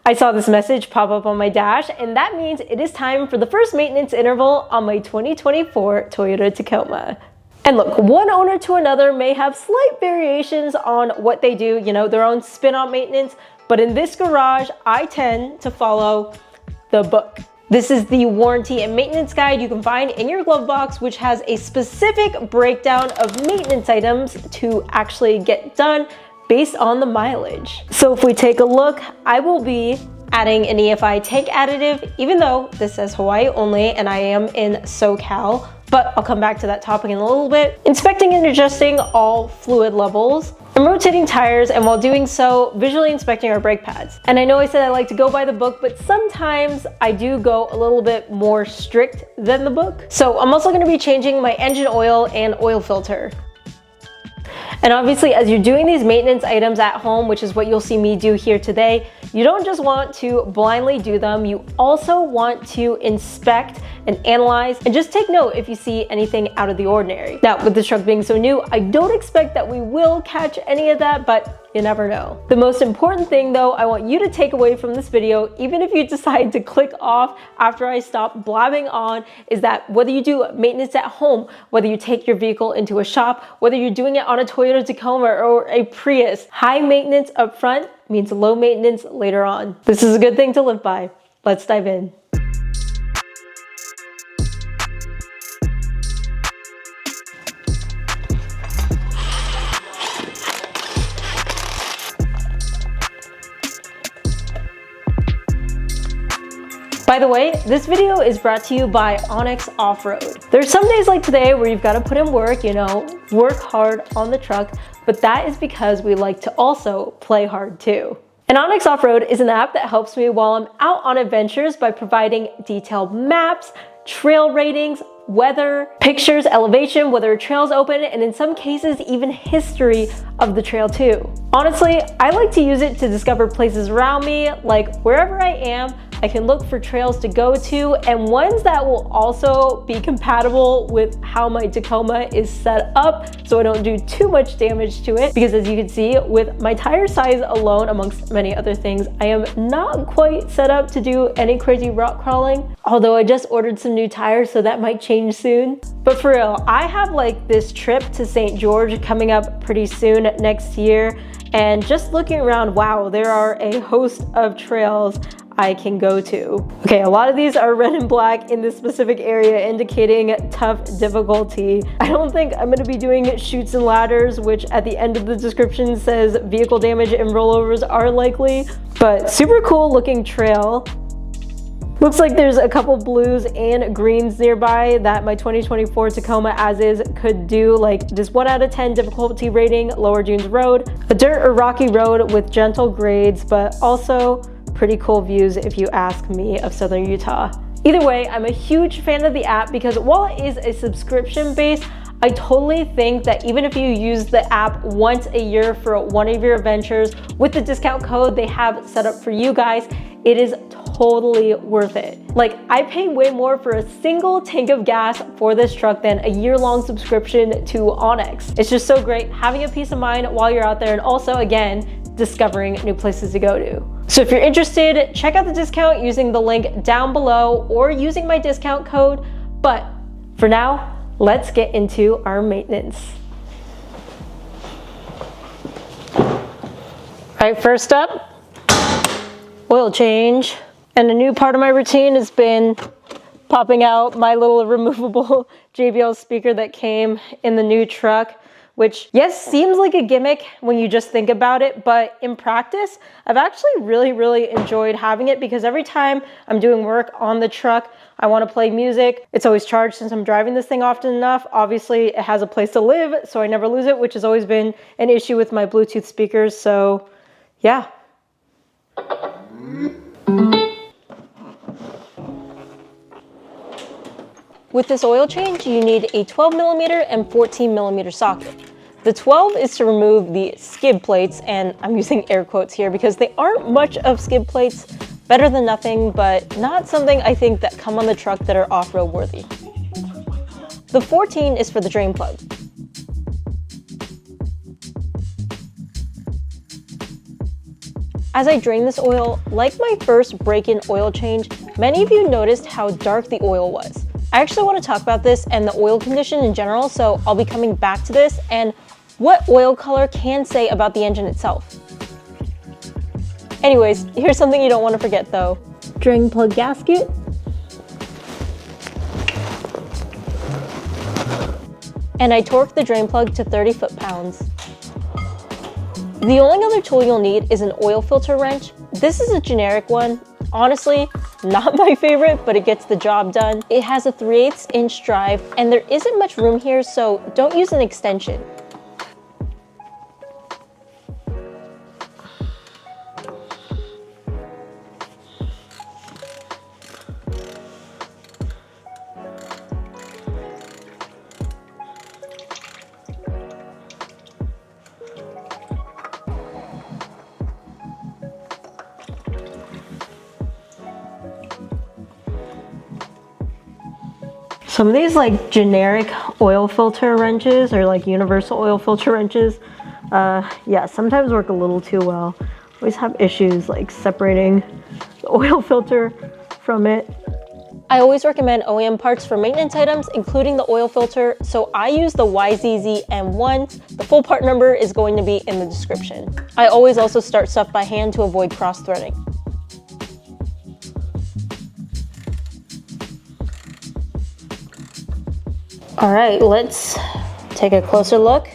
I saw this message pop up on my dash, and that means it is time for the first maintenance interval on my 2024 Toyota Tacoma. And look, one owner to another may have slight variations on what they do, you know, their own spin on maintenance, but in this garage, I tend to follow the book. This is the warranty and maintenance guide you can find in your glove box, which has a specific breakdown of maintenance items to actually get done based on the mileage. So if we take a look, I will be adding an EFI tank additive, even though this says Hawaii only and I am in SoCal, but I'll come back to that topic in a little bit. Inspecting and adjusting all fluid levels. I'm rotating tires, and while doing so, visually inspecting our brake pads. And I know I said I like to go by the book, but sometimes I do go a little bit more strict than the book. So I'm also gonna be changing my engine oil and oil filter. And obviously, as you're doing these maintenance items at home, which is what you'll see me do here today, you don't just want to blindly do them, you also want to inspect and analyze and just take note if you see anything out of the ordinary. Now, with this truck being so new, I don't expect that we will catch any of that, but you never know. The most important thing though, I want you to take away from this video, even if you decide to click off after I stop blabbing on, is that whether you do maintenance at home, whether you take your vehicle into a shop, whether you're doing it on a Toyota Tacoma or a Prius, high maintenance up front means low maintenance later on. This is a good thing to live by. Let's dive in. By the way, this video is brought to you by Onyx Off-Road. There's some days like today where you've got to put in work, you know, work hard on the truck, but that is because we like to also play hard too. And Onyx Off-Road is an app that helps me while I'm out on adventures by providing detailed maps, trail ratings, weather, pictures, elevation, whether a trail's open, and in some cases even history of the trail too. Honestly, I like to use it to discover places around me, like wherever I am, I can look for trails to go to and ones that will also be compatible with how my Tacoma is set up so I don't do too much damage to it, because as you can see with my tire size alone, amongst many other things, I am not quite set up to do any crazy rock crawling, although I just ordered some new tires so that might change soon. But for real, I have like this trip to St. George coming up pretty soon next year, and just looking around, wow, there are a host of trails I can go to. Okay, a lot of these are red and black in this specific area, indicating tough difficulty. I don't think I'm gonna be doing chutes and ladders, which at the end of the description says vehicle damage and rollovers are likely, but super cool looking trail. Looks like there's a couple blues and greens nearby that my 2024 Tacoma as is could do, like this 1 out of 10 difficulty rating, Lower Dunes Road, a dirt or rocky road with gentle grades, but also pretty cool views if you ask me of Southern Utah. Either way, I'm a huge fan of the app because while it is a subscription based, I totally think that even if you use the app once a year for one of your adventures with the discount code they have set up for you guys, it is totally worth it. Like, I pay way more for a single tank of gas for this truck than a year-long subscription to Onyx. It's just so great having a peace of mind while you're out there, and also, again, discovering new places to go to. So if you're interested, check out the discount using the link down below or using my discount code. But for now, let's get into our maintenance. All right, first up, oil change. And a new part of my routine has been popping out my little removable JBL speaker that came in the new truck, which, yes, seems like a gimmick when you just think about it, but in practice, I've actually really enjoyed having it because every time I'm doing work on the truck, I want to play music. It's always charged since I'm driving this thing often enough. Obviously, it has a place to live, so I never lose it, which has always been an issue with my Bluetooth speakers, so yeah. With this oil change, you need a 12mm and 14mm socket. The 12 is to remove the skid plates, and I'm using air quotes here because they aren't much of skid plates, better than nothing, but not something I think that come on the truck that are off-road worthy. The 14 is for the drain plug. As I drain this oil, like my first break-in oil change, many of you noticed how dark the oil was. I actually want to talk about this and the oil condition in general, so I'll be coming back to this and what oil color can say about the engine itself. Anyways, here's something you don't want to forget though. Drain plug gasket. And I torqued the drain plug to 30 foot-pounds. The only other tool you'll need is an oil filter wrench. This is a generic one. Honestly, not my favorite, but it gets the job done. It has a 3/8 inch drive, and there isn't much room here, so don't use an extension. Some of these like generic oil filter wrenches or like universal oil filter wrenches, yeah, sometimes work a little too well. Always have issues like separating the oil filter from it. I always recommend OEM parts for maintenance items, including the oil filter, so I use the YZZ M1. The full part number is going to be in the description. I always also start stuff by hand to avoid cross-threading. All right, let's take a closer look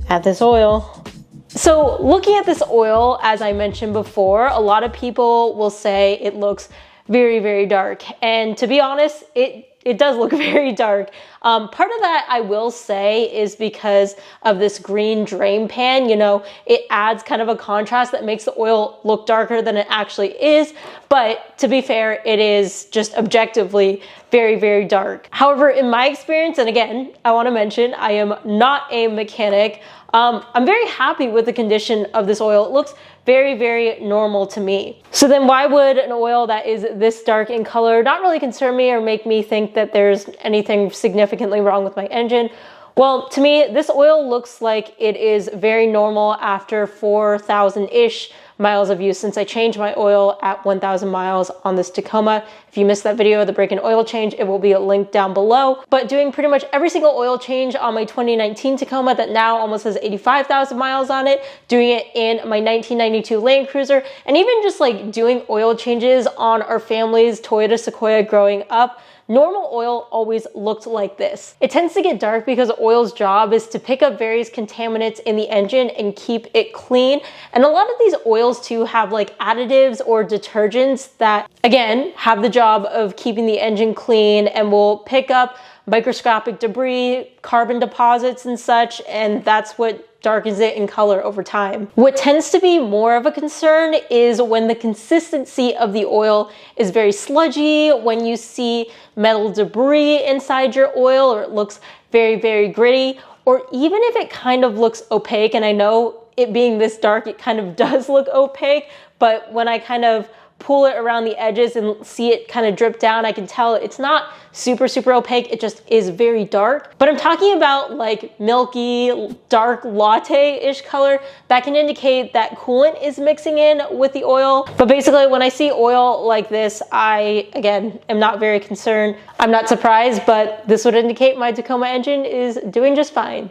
at this oil. So looking at this oil, as I mentioned before, a lot of people will say it looks very, very dark. And to be honest, it does look very dark. Part of that I will say is because of this green drain pan. You know, it adds kind of a contrast that makes the oil look darker than it actually is. But to be fair, it is just objectively very, very dark. However, in my experience, and again, I want to mention, I am not a mechanic. I'm very happy with the condition of this oil. It looks very, very normal to me. So then why would an oil that is this dark in color not really concern me or make me think that there's anything significantly wrong with my engine? Well, to me, this oil looks like it is very normal after 4,000-ish miles of use since I changed my oil at 1,000 miles on this Tacoma. If you missed that video of the break-in oil change, it will be linked down below. But doing pretty much every single oil change on my 2019 Tacoma that now almost has 85,000 miles on it, doing it in my 1992 Land Cruiser, and even just like doing oil changes on our family's Toyota Sequoia growing up, normal oil always looked like this. It tends to get dark because oil's job is to pick up various contaminants in the engine and keep it clean. And a lot of these oils too have like additives or detergents that, again, have the job of keeping the engine clean and will pick up microscopic debris, carbon deposits and such, and that's what darkens it in color over time. What tends to be more of a concern is when the consistency of the oil is very sludgy, when you see metal debris inside your oil, or it looks very, very gritty, or even if it kind of looks opaque, and I know it being this dark, it kind of does look opaque, but when I kind of pull it around the edges and see it kind of drip down, I can tell it's not super, super opaque. It just is very dark. But I'm talking about like milky, dark latte-ish color that can indicate that coolant is mixing in with the oil. But basically when I see oil like this, I, again, am not very concerned. I'm not surprised, but this would indicate my Tacoma engine is doing just fine.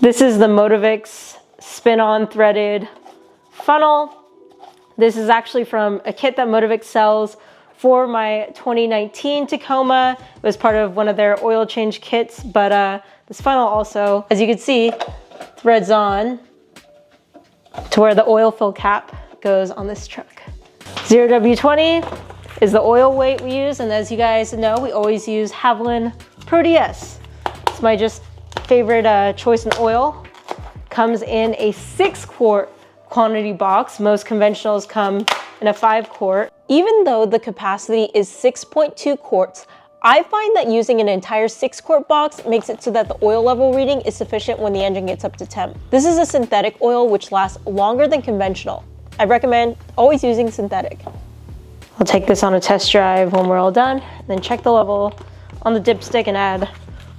This is the Motivix spin-on threaded funnel. This is actually from a kit that Motivix sells for my 2019 Tacoma. It was part of one of their oil change kits, but this funnel also, as you can see, threads on to where the oil fill cap goes on this truck. 0W20 is the oil weight we use, and as you guys know, we always use Haviland Pro DS. It's my just favorite choice in oil. Comes in a 6-quart quantity box. Most conventionals come in a 5-quart. Even though the capacity is 6.2 quarts, I find that using an entire 6-quart box makes it so that the oil level reading is sufficient when the engine gets up to temp. This is a synthetic oil which lasts longer than conventional. I recommend always using synthetic. I'll take this on a test drive when we're all done, then check the level on the dipstick and add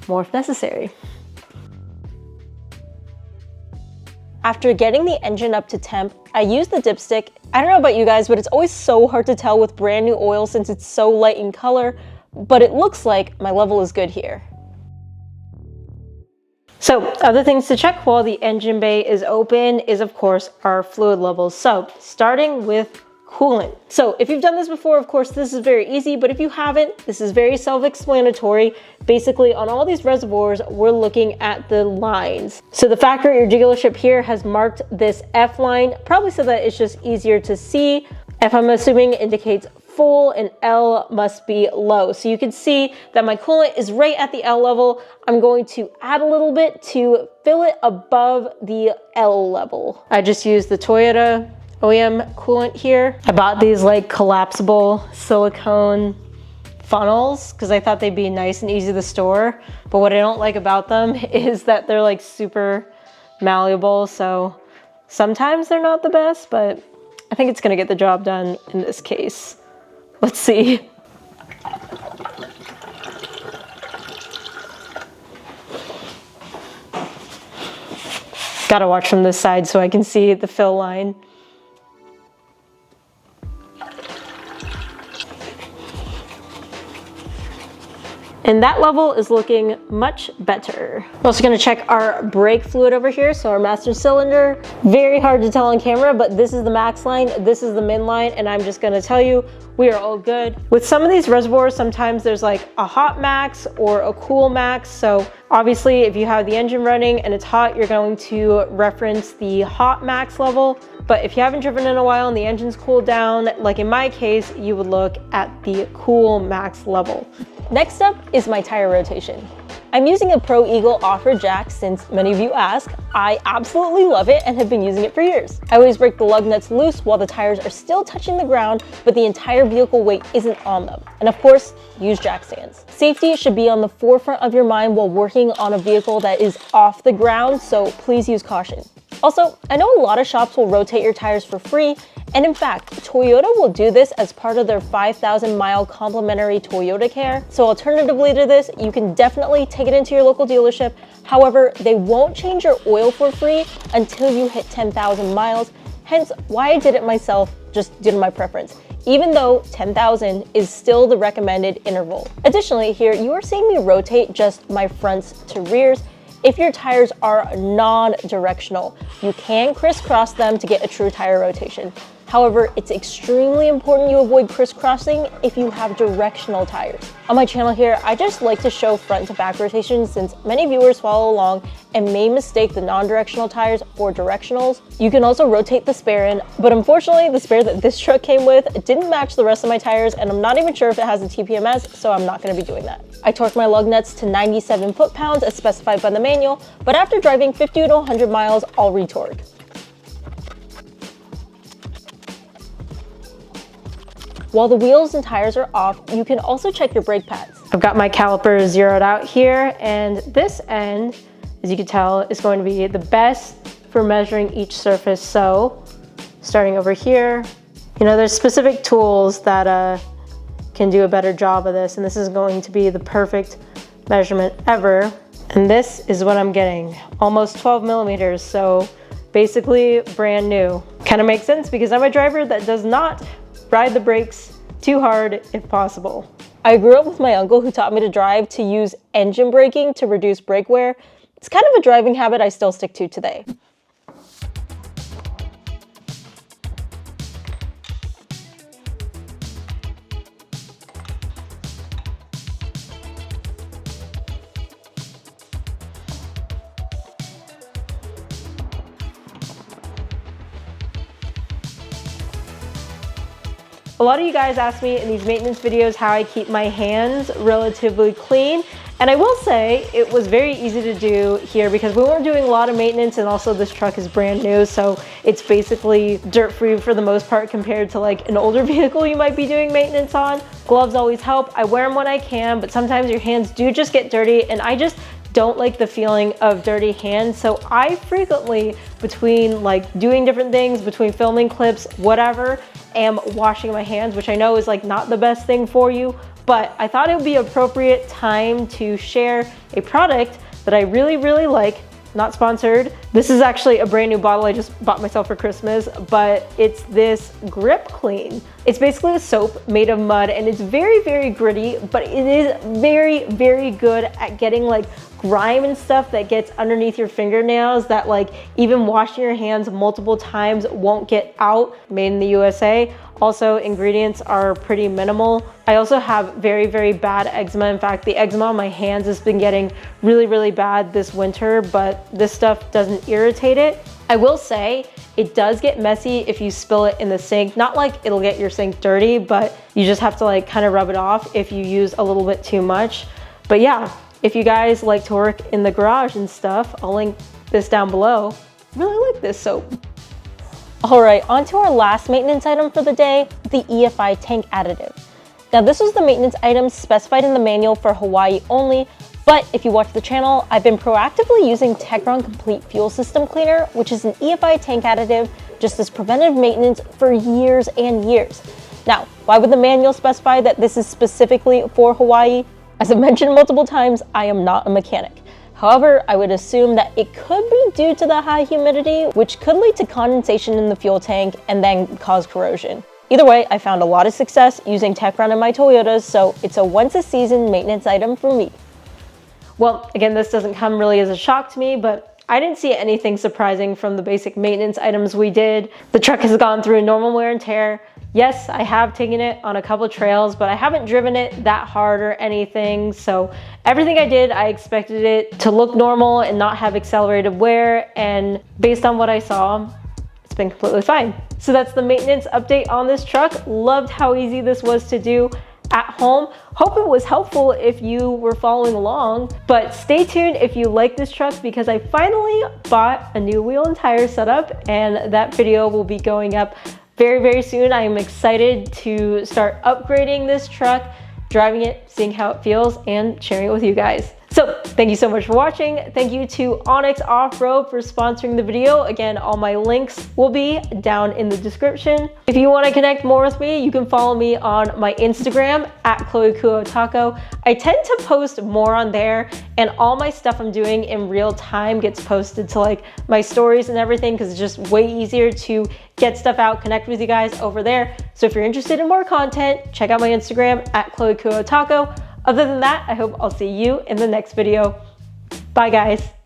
more if necessary. After getting the engine up to temp, I used the dipstick. I don't know about you guys, but it's always so hard to tell with brand new oil since it's so light in color, but it looks like my level is good here. So other things to check while the engine bay is open is of course our fluid levels. So starting with coolant. So if you've done this before, of course, this is very easy, but if you haven't, this is very self-explanatory. Basically on all these reservoirs, we're looking at the lines. So the factory or dealership here has marked this F line, probably so that it's just easier to see. F, I'm assuming, indicates full, and L must be low. So you can see that my coolant is right at the L level. I'm going to add a little bit to fill it above the L level. I just used the Toyota OEM coolant here. I bought these like collapsible silicone funnels because I thought they'd be nice and easy to store. But what I don't like about them is that they're like super malleable. So sometimes they're not the best, but I think it's gonna get the job done in this case. Let's see. Gotta watch from this side so I can see the fill line. And that level is looking much better. We're also gonna check our brake fluid over here. So our master cylinder, very hard to tell on camera, but this is the max line, this is the min line, and I'm just gonna tell you, we are all good. With some of these reservoirs, sometimes there's like a hot max or a cool max. So obviously if you have the engine running and it's hot, you're going to reference the hot max level. But if you haven't driven in a while and the engine's cooled down, like in my case, you would look at the cool max level. Next up is my tire rotation. I'm using a Pro Eagle off-road jack since many of you ask. I absolutely love it and have been using it for years. I always break the lug nuts loose while the tires are still touching the ground, but the entire vehicle weight isn't on them. And of course, use jack stands. Safety should be on the forefront of your mind while working on a vehicle that is off the ground, so please use caution. Also, I know a lot of shops will rotate your tires for free, and in fact, Toyota will do this as part of their 5,000 mile complimentary ToyotaCare. So alternatively to this, you can definitely take it into your local dealership. However, they won't change your oil for free until you hit 10,000 miles. Hence why I did it myself, just due to my preference, even though 10,000 is still the recommended interval. Additionally, here you are seeing me rotate just my fronts to rears. If your tires are non-directional, you can crisscross them to get a true tire rotation. However, it's extremely important you avoid crisscrossing if you have directional tires. On my channel here, I just like to show front to back rotations since many viewers follow along and may mistake the non-directional tires for directionals. You can also rotate the spare in, but unfortunately the spare that this truck came with didn't match the rest of my tires, and I'm not even sure if it has a TPMS, so I'm not gonna be doing that. I torqued my lug nuts to 97 foot-pounds as specified by the manual, but after driving 50 to 100 miles, I'll retorque. While the wheels and tires are off, you can also check your brake pads. I've got my calipers zeroed out here, and this end, as you can tell, is going to be the best for measuring each surface. So starting over here, you know, there's specific tools that can do a better job of this, and this is going to be the perfect measurement ever. And this is what I'm getting, almost 12 millimeters. So basically brand new. Kind of makes sense because I'm a driver that does not ride the brakes too hard if possible. I grew up with my uncle who taught me to drive to use engine braking to reduce brake wear. It's kind of a driving habit I still stick to today. A lot of you guys ask me in these maintenance videos how I keep my hands relatively clean. And I will say it was very easy to do here because we weren't doing a lot of maintenance, and also this truck is brand new. So it's basically dirt free for the most part compared to like an older vehicle you might be doing maintenance on. Gloves always help. I wear them when I can, but sometimes your hands do just get dirty, and I just don't like the feeling of dirty hands. So I frequently, between like doing different things, between filming clips, whatever, am washing my hands, which I know is like not the best thing for you, but I thought it would be appropriate time to share a product that I really, really like not sponsored. This is actually a brand new bottle I just bought myself for Christmas, but it's this Grip Clean. It's basically a soap made of mud, and it's very, very gritty, but it is very, very good at getting like grime and stuff that gets underneath your fingernails that like even washing your hands multiple times won't get out. Made in the USA. Also, ingredients are pretty minimal. I also have very, very bad eczema. In fact, the eczema on my hands has been getting really, really bad this winter, but this stuff doesn't irritate it. I will say it does get messy if you spill it in the sink. Not like it'll get your sink dirty, but you just have to like kind of rub it off if you use a little bit too much. But yeah, if you guys like to work in the garage and stuff, I'll link this down below. I really like this soap. All right, on to our last maintenance item for the day, the EFI tank additive. Now this was the maintenance item specified in the manual for Hawaii only, but if you watch the channel, I've been proactively using Techron Complete Fuel System Cleaner, which is an EFI tank additive, just as preventive maintenance for years and years. Now, why would the manual specify that this is specifically for Hawaii? As I mentioned multiple times, I am not a mechanic. However, I would assume that it could be due to the high humidity, which could lead to condensation in the fuel tank and then cause corrosion. Either way, I found a lot of success using Techron in my Toyotas, so it's a once a season maintenance item for me. Well, again, this doesn't come really as a shock to me, but I didn't see anything surprising from the basic maintenance items we did. The truck has gone through normal wear and tear. Yes, I have taken it on a couple trails, but I haven't driven it that hard or anything. So everything I did, I expected it to look normal and not have accelerated wear. And based on what I saw, it's been completely fine. So that's the maintenance update on this truck. Loved how easy this was to do at home. Hope it was helpful if you were following along, but stay tuned if you like this truck because I finally bought a new wheel and tire setup, and that video will be going up very, very soon. I am excited to start upgrading this truck, driving it, seeing how it feels, and sharing it with you guys. So thank you so much for watching. Thank you to Onyx Off-Road for sponsoring the video. Again, all my links will be down in the description. If you want to connect more with me, you can follow me on my Instagram at ToyotaCare. I tend to post more on there, and all my stuff I'm doing in real time gets posted to like my stories and everything because it's just way easier to get stuff out, connect with you guys over there. So if you're interested in more content, check out my Instagram at ToyotaCare. Other than that, I hope I'll see you in the next video. Bye guys.